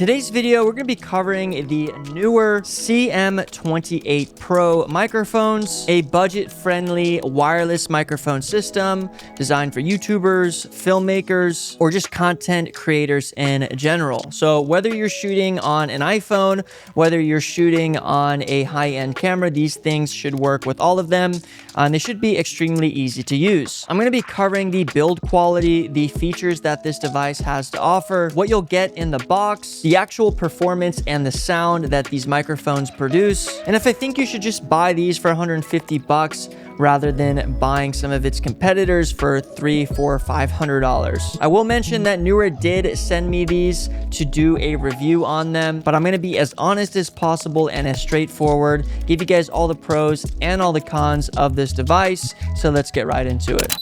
Today's video, we're going to be covering the Neewer CM28 Pro microphones, a budget-friendly wireless microphone system designed for YouTubers, filmmakers, or just content creators in general. So whether you're shooting on an iPhone, whether you're shooting on a high-end camera, these things should work with all of them, and they should be extremely easy to use. I'm going to be covering the build quality, the features that this device has to offer, what you'll get in the box, the actual performance and the sound that these microphones produce, and if I think you should just buy these for 150 bucks rather than buying some of its competitors for $300, $400, $500. I will mention that Neewer did send me these to do a review on them, but I'm going to be as honest as possible and as straightforward, give you guys all the pros and all the cons of this device. So let's get right into it.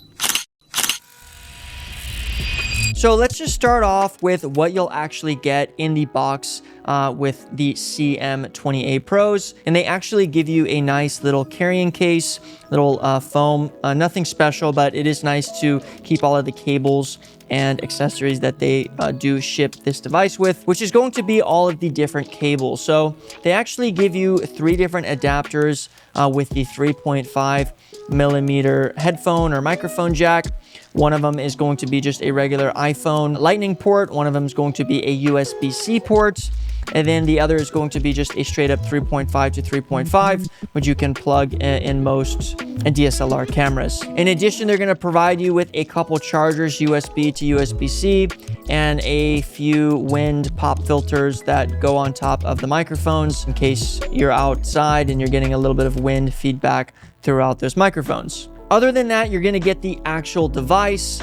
So let's just start off with what you'll actually get in the box with the CM28 Pros. And they actually give you a nice little carrying case, little foam, nothing special, but it is nice to keep all of the cables and accessories that they do ship this device with, which is going to be all of the different cables. So they actually give you 3 different adapters with the 3.5 millimeter headphone or microphone jack. One of them is going to be just a regular iPhone lightning port. One of them is going to be a USB-C port. And then the other is going to be just a straight up 3.5 to 3.5, which you can plug in most DSLR cameras. In addition, they're going to provide you with a couple chargers, USB to USB-C, and a few wind pop filters that go on top of the microphones in case you're outside and you're getting a little bit of wind feedback throughout those microphones. Other than that, you're going to get the actual device,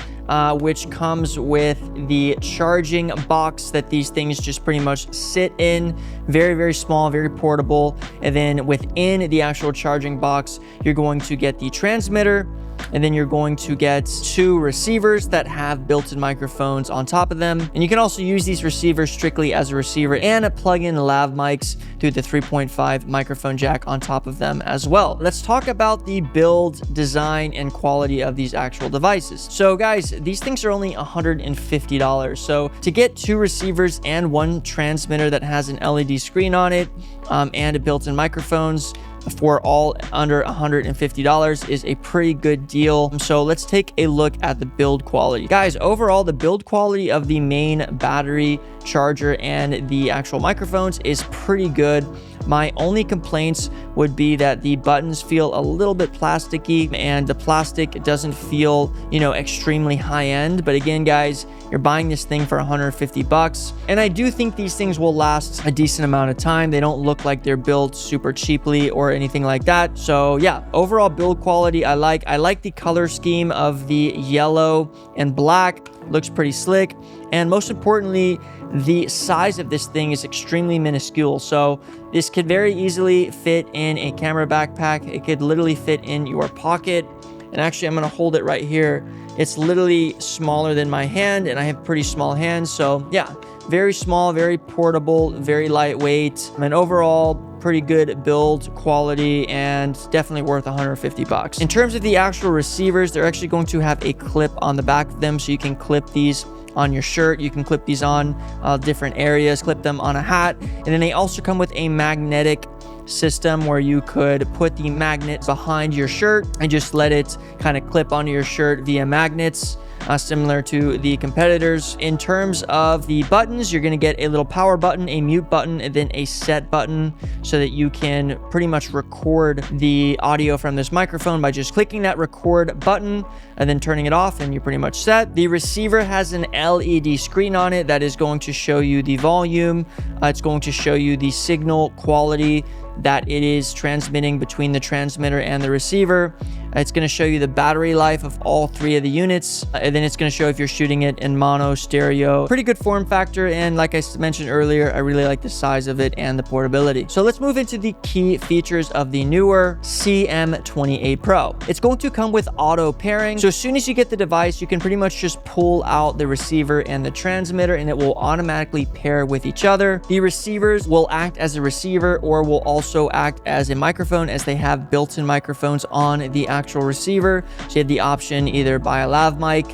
which comes with the charging box that these things just pretty much sit in. Very, very small, very portable. And then within the actual charging box, you're going to get the transmitter, and then you're going to get 2 receivers that have built-in microphones on top of them. And you can also use these receivers strictly as a receiver and plug in lav mics through the 3.5 microphone jack on top of them as well. Let's talk about the build, design, and quality of these actual devices. So guys, these things are only $150. So to get 2 receivers and 1 transmitter that has an LED screen on it and built-in microphones for all under $150 is a pretty good deal. So let's take a look at the build quality. Guys, overall, the build quality of the main battery charger and the actual microphones is pretty good. My only complaints would be that the buttons feel a little bit plasticky and the plastic doesn't feel, you know, extremely high end. But again, guys, you're buying this thing for 150 bucks. And I do think these things will last a decent amount of time. They don't look like they're built super cheaply or anything like that. So yeah, overall build quality, I like the color scheme of the yellow and black. Looks pretty slick. And most importantly, the size of this thing is extremely minuscule. So this could very easily fit in a camera backpack. It could literally fit in your pocket. And actually, I'm going to hold it right here. It's literally smaller than my hand, and I have pretty small hands. So yeah, very small, very portable, very lightweight, and overall pretty good build quality and definitely worth 150 bucks. In terms of the actual receivers, they're actually going to have a clip on the back of them, so you can clip these on your shirt. You can clip these on different areas, clip them on a hat. And then they also come with a magnetic system where you could put the magnet behind your shirt and just let it kind of clip onto your shirt via magnets. Similar to the competitors. In terms of the buttons, you're going to get a little power button, a mute button, and then a set button so that you can pretty much record the audio from this microphone by just clicking that record button and then turning it off, and you're pretty much set. The receiver has an LED screen on it that is going to show you the volume. It's going to show you the signal quality that it is transmitting between the transmitter and the receiver. It's going to show you the battery life of all 3 of the units, and then it's going to show if you're shooting it in mono, stereo. Pretty good form factor, and like I mentioned earlier, I really like the size of it and the portability. So let's move into the key features of the Neewer CM28 Pro. It's going to come with auto pairing. So as soon as you get the device, you can pretty much just pull out the receiver and the transmitter, and it will automatically pair with each other. The receivers will act as a receiver or will also act as a microphone, as they have built-in microphones on the actual actual receiver. So you have the option either buy a lav mic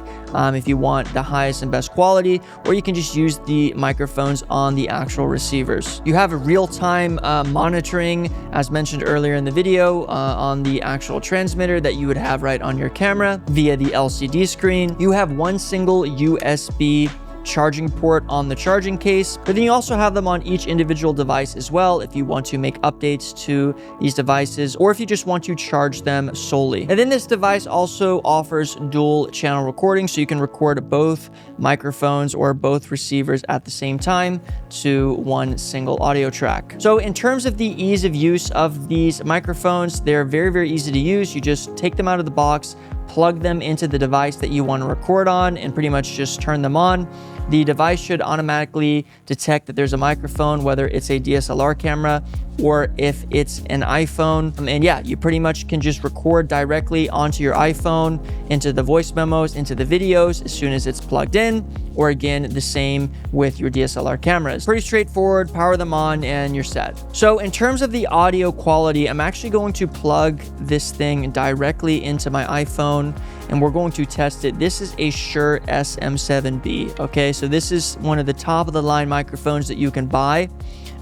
if you want the highest and best quality, or you can just use the microphones on the actual receivers. You have a real-time monitoring, as mentioned earlier in the video, on the actual transmitter that you would have right on your camera via the LCD screen. You have one single USB charging port on the charging case, but then you also have them on each individual device as well if you want to make updates to these devices, or if you just want to charge them solely. And then this device also offers dual channel recording, so you can record both microphones or both receivers at the same time to one single audio track. So in terms of the ease of use of these microphones, they're very, very easy to use. You just take them out of the box, plug them into the device that you want to record on, and pretty much just turn them on. The device should automatically detect that there's a microphone, whether it's a DSLR camera or if it's an iPhone. And yeah, you pretty much can just record directly onto your iPhone, into the voice memos, into the videos as soon as it's plugged in, or again, the same with your DSLR cameras. Pretty straightforward, power them on and you're set. So in terms of the audio quality, I'm actually going to plug this thing directly into my iPhone and we're going to test it. This is a Shure SM7B, okay? So this is one of the top of the line microphones that you can buy.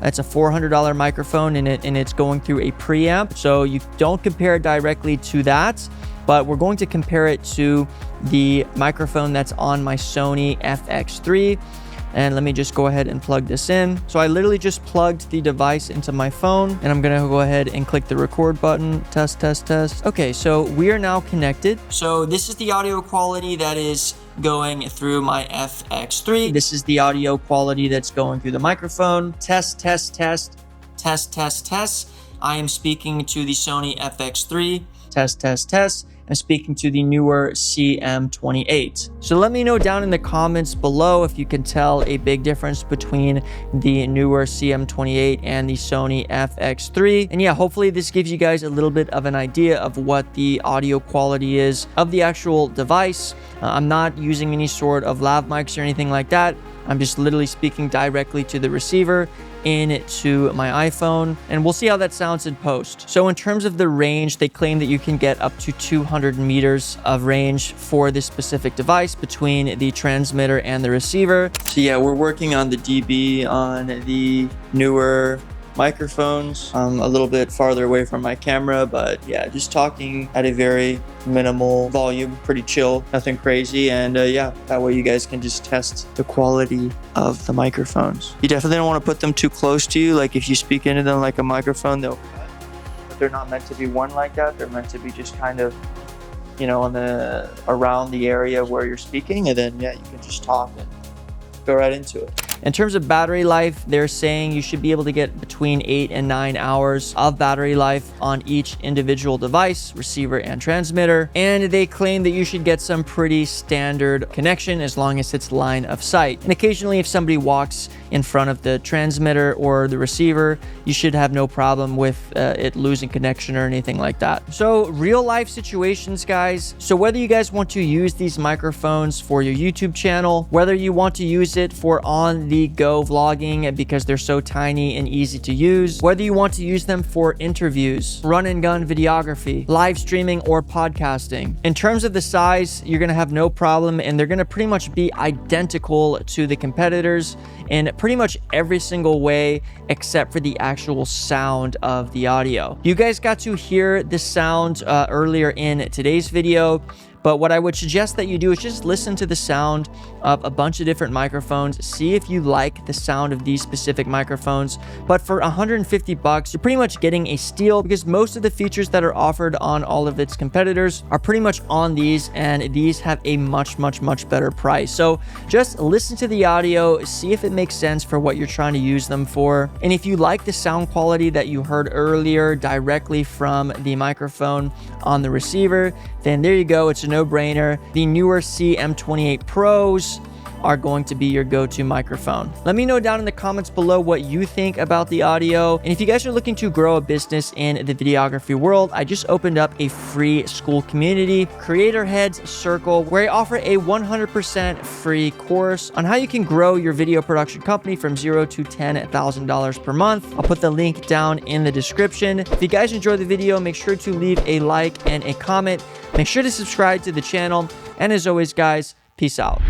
It's a $400 microphone and it's going through a preamp. So you don't compare it directly to that, but we're going to compare it to the microphone that's on my Sony FX3. And let me just go ahead and plug this in. So I literally just plugged the device into my phone and I'm gonna go ahead and click the record button. Test, test, test. Okay, so we are now connected. So this is the audio quality that is going through my FX3. This is the audio quality that's going through the microphone. Test, test, test, test, test, test. I am speaking to the Sony FX3. Test, test, test. I'm speaking to the Neewer CM28. So let me know down in the comments below if you can tell a big difference between the Neewer CM28 and the Sony FX3. And yeah, hopefully this gives you guys a little bit of an idea of what the audio quality is of the actual device. I'm not using any sort of lav mics or anything like that. I'm just literally speaking directly to the receiver into my iPhone, and we'll see how that sounds in post. So in terms of the range, they claim that you can get up to 200 meters of range for this specific device between the transmitter and the receiver. So yeah, we're working on the dB on the Neewer microphones. I'm a little bit farther away from my camera, but yeah, just talking at a very minimal volume, pretty chill, nothing crazy. And yeah, that way you guys can just test the quality of the microphones. You definitely don't want to put them too close to you. Like if you speak into them like a microphone, they'll cut. But they're not meant to be one like that. They're meant to be just kind of, you know, on the around the area where you're speaking, and then yeah, you can just talk and go right into it. In terms of battery life, they're saying you should be able to get between 8 and 9 hours of battery life on each individual device, receiver and transmitter. And they claim that you should get some pretty standard connection as long as it's line of sight. And occasionally if somebody walks in front of the transmitter or the receiver, you should have no problem with it losing connection or anything like that. So real life situations, guys. So whether you guys want to use these microphones for your YouTube channel, whether you want to use it for on the go vlogging because they're so tiny and easy to use, whether you want to use them for interviews, run and gun videography, live streaming, or podcasting. In terms of the size, you're gonna have no problem, and they're gonna pretty much be identical to the competitors in pretty much every single way except for the actual sound of the audio. You guys got to hear the sound earlier in today's video, but what I would suggest that you do is just listen to the sound of a bunch of different microphones, see if you like the sound of these specific microphones. But for 150 bucks, you're pretty much getting a steal because most of the features that are offered on all of its competitors are pretty much on these, and these have a much better price. So just listen to the audio, see if it makes sense for what you're trying to use them for. And if you like the sound quality that you heard earlier directly from the microphone on the receiver, then there you go. It's a no-brainer. The Neewer CM28 Pros are going to be your go-to microphone. Let me know down in the comments below what you think about the audio. And if you guys are looking to grow a business in the videography world, I just opened up a free Skool community, Creator Heads Circle, where I offer a 100% free course on how you can grow your video production company from $0 to $10,000 per month. I'll put the link down in the description. If you guys enjoyed the video, make sure to leave a like and a comment. Make sure to subscribe to the channel. And as always, guys, peace out.